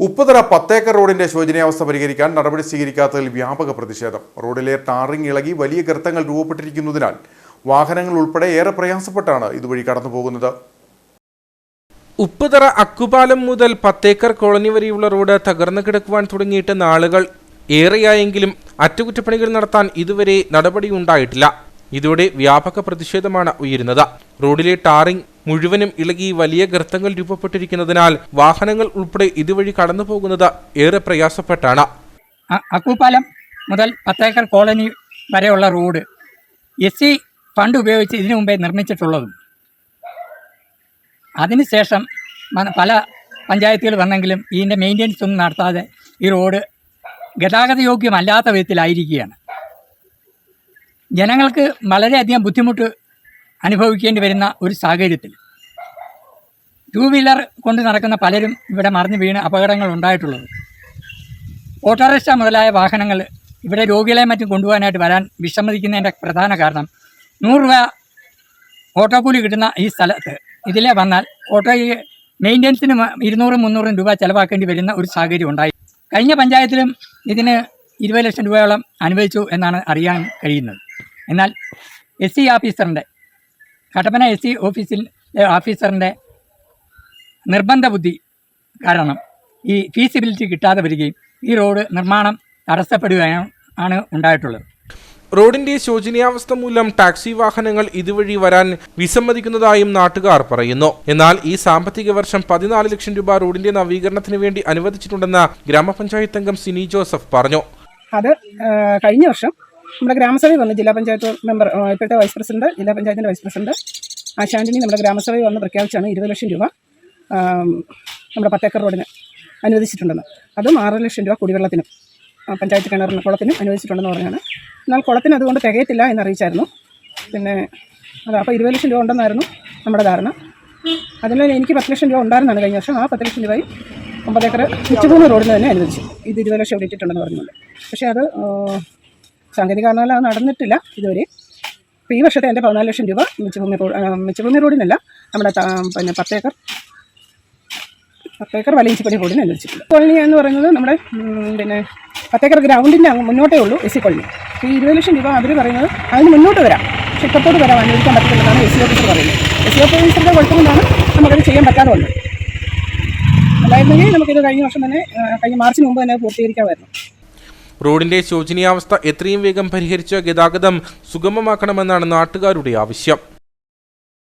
Upputhara 10 acre റോഡിന്റെ ശോചനീയാവസ്ഥ പരിഹരിക്കാൻ നടപടി സ്വീകരിക്കാത്തതിൽ വ്യാപക പ്രതിഷേധം. റോഡിലെ ടാറിംഗ് ഇളകി വലിയ ഗർത്തങ്ങൾ രൂപപ്പെട്ടിരിക്കുന്നതിനാൽ വാഹനങ്ങൾ ഉൾപ്പെടെ ഏറെ പ്രയാസപ്പെട്ടാണ് ഇതുവഴി കടന്നുപോകുന്നത്. ഉപ്പുതറ അക്കുപാലം മുതൽ 10 ഏക്കർ കോളനി വരെയുള്ള റോഡ് തകർന്നു കിടക്കുവാൻ തുടങ്ങിയിട്ട് നാളുകൾ ഏറെയായെങ്കിലും അറ്റകുറ്റപ്പണികൾ നടത്താൻ ഇതുവരെ നടപടിയുണ്ടായിട്ടില്ല. ഇതോടെ വ്യാപക പ്രതിഷേധമാണ് ഉയരുന്നത്. റോഡിലെ ടാറിംഗ് മുഴുവനും ഇളകി വലിയ ഗർത്തങ്ങൾ രൂപപ്പെട്ടിരിക്കുന്നതിനാൽ വാഹനങ്ങൾ ഉൾപ്പെടെ ഇതുവഴി കടന്നു പോകുന്നത് ഏറെ പ്രയാസപ്പെട്ടാണ്. അക്കുപാലം മുതൽ 10 ഏക്കർ കോളനി വരെയുള്ള റോഡ് SC ഫണ്ട് ഉപയോഗിച്ച് ഇതിനു മുമ്പേ നിർമ്മിച്ചിട്ടുള്ളതും അതിനുശേഷം പല പഞ്ചായത്തുകൾ വന്നെങ്കിലും ഇതിൻ്റെ മെയിൻ്റെനൻസ് ഒന്നും നടത്താതെ ഈ റോഡ് ഗതാഗത യോഗ്യമല്ലാത്ത വിധത്തിലായിരിക്കുകയാണ്. ജനങ്ങൾക്ക് വളരെയധികം ബുദ്ധിമുട്ട് അനുഭവിക്കേണ്ടി വരുന്ന ഒരു സാഹചര്യത്തിൽ 2 വീലർ കൊണ്ട് നടക്കുന്ന പലരും ഇവിടെ മറിഞ്ഞു വീണ് അപകടങ്ങൾ ഉണ്ടായിട്ടുള്ളത്. ഓട്ടോറിക്ഷ മുതലായ വാഹനങ്ങൾ ഇവിടെ രോഗികളെ മറ്റും കൊണ്ടുപോകാനായിട്ട് വരാൻ വിസമ്മതിക്കുന്നതിൻ്റെ പ്രധാന കാരണം 100 രൂപ ഓട്ടോ കൂലി കിട്ടുന്ന ഈ സ്ഥലത്ത് ഇതിലെ വന്നാൽ ഓട്ടോയ്ക്ക് മെയിൻ്റെനൻസിന് 200-300 രൂപ ചിലവാക്കേണ്ടി വരുന്ന ഒരു സാഹചര്യം ഉണ്ടായി. കഴിഞ്ഞ പഞ്ചായത്തിലും ഇതിന് 20 ലക്ഷം രൂപയോളം അനുവദിച്ചു എന്നാണ് അറിയാൻ കഴിയുന്നത്. എന്നാൽ SC ഓഫീസറിൻ്റെ കട്ടപ്പന SC ഓഫീസറിൻ്റെ നിർബന്ധ ബുദ്ധി കാരണം ഈ ഫീസിബിലിറ്റി കിട്ടാതെ വരികയും ഈ റോഡ് നിർമ്മാണം തടസ്സപ്പെടുകയാണ് ഉണ്ടായിട്ടുള്ളത്. റോഡിന്റെ ശോചനീയാവസ്ഥ മൂലം ടാക്സി വാഹനങ്ങൾ ഇതുവഴി വരാൻ വിസമ്മതിക്കുന്നതായും നാട്ടുകാർ പറയുന്നു. എന്നാൽ ഈ സാമ്പത്തിക വർഷം 14 ലക്ഷം രൂപ റോഡിന്റെ നവീകരണത്തിന് വേണ്ടി അനുവദിച്ചിട്ടുണ്ടെന്ന് ഗ്രാമപഞ്ചായത്ത് അംഗം സിനി ജോസഫ് പറഞ്ഞു. അത് കഴിഞ്ഞ വർഷം നമ്മുടെ ഗ്രാമസഭയിൽ വന്ന് ജില്ലാ പഞ്ചായത്ത് മെമ്പർ ഇപ്പോഴത്തെ വൈസ് പ്രസിഡന്റ്, ജില്ലാ പഞ്ചായത്തിൻ്റെ വൈസ് പ്രസിഡന്റ് ആശാന്റിനി നമ്മുടെ ഗ്രാമസഭയിൽ വന്ന് പ്രഖ്യാപിച്ചാണ് 20 ലക്ഷം രൂപ നമ്മുടെ 10 ഏക്കർ റോഡിന് അനുവദിച്ചിട്ടുണ്ടെന്ന്. അതും 6 ലക്ഷം രൂപ കുടിവെള്ളത്തിനും പഞ്ചായത്ത് കിണറിന് കുളത്തിനും അനുവദിച്ചിട്ടുണ്ടെന്ന് പറഞ്ഞാണ്. എന്നാൽ കുളത്തിന് അതുകൊണ്ട് തികയത്തില്ല എന്നറിയിച്ചായിരുന്നു. പിന്നെ അപ്പോൾ 20 ലക്ഷം രൂപ ഉണ്ടെന്നായിരുന്നു നമ്മുടെ ധാരണ. അതിനാൽ എനിക്ക് 10 ലക്ഷം രൂപ ഉണ്ടായിരുന്നാണ് കഴിഞ്ഞ വർഷം. ആ 10 ലക്ഷം രൂപയും 9 ഏക്കർ മിച്ചഭൂമി റോഡിന് തന്നെ അനുവദിച്ചു. ഇത് 20 ലക്ഷം ഇവിടെ ഇട്ടിട്ടുണ്ടെന്ന് പറഞ്ഞുകൊണ്ട്. പക്ഷേ അത് സാങ്കേതിക കാരണങ്ങൾ അത് നടന്നിട്ടില്ല ഇതുവരെ. അപ്പോൾ ഈ വർഷത്തെ എൻ്റെ 14 ലക്ഷം രൂപ മിച്ചഭൂമി റോഡിനല്ല, നമ്മുടെ പിന്നെ 10 ഏക്കർ വലിയഞ്ചിപ്പടി റോഡിന് അനുവദിച്ചിട്ടുണ്ട്. കോളനി എന്ന് പറയുന്നത് നമ്മുടെ പിന്നെ 10 ഏക്കർ ഗ്രൗണ്ടിൻ്റെ മുന്നോട്ടേ ഉള്ളൂ SC കോളനി. ഈ 20 ലക്ഷം രൂപ അവർ പറയുന്നത് അതിന് മുന്നോട്ട് വരാം, പക്ഷെ ഇപ്പത്തോട്ട് വരാൻ അനുവദിക്കാൻ പറ്റത്തില്ലെന്നാണ് SC ഓഫീസർ പറയുന്നത്. SC ഓഫീസറുടെ കുഴപ്പമെന്നാണ് നമുക്കത് ചെയ്യാൻ പറ്റാതെ വന്നത്. അല്ലായിരുന്നെങ്കിൽ നമുക്കിത് കഴിഞ്ഞ വർഷം തന്നെ കഴിഞ്ഞ മാർച്ചിന് മുമ്പ് തന്നെ പൂർത്തീകരിക്കാമായിരുന്നു. റോഡിന്റെ ശോചനീയാവസ്ഥ എത്രയും വേഗം പരിഹരിച്ച് ഗതാഗതം സുഗമമാക്കണമെന്നാണ് നാട്ടുകാരുടെ ആവശ്യം.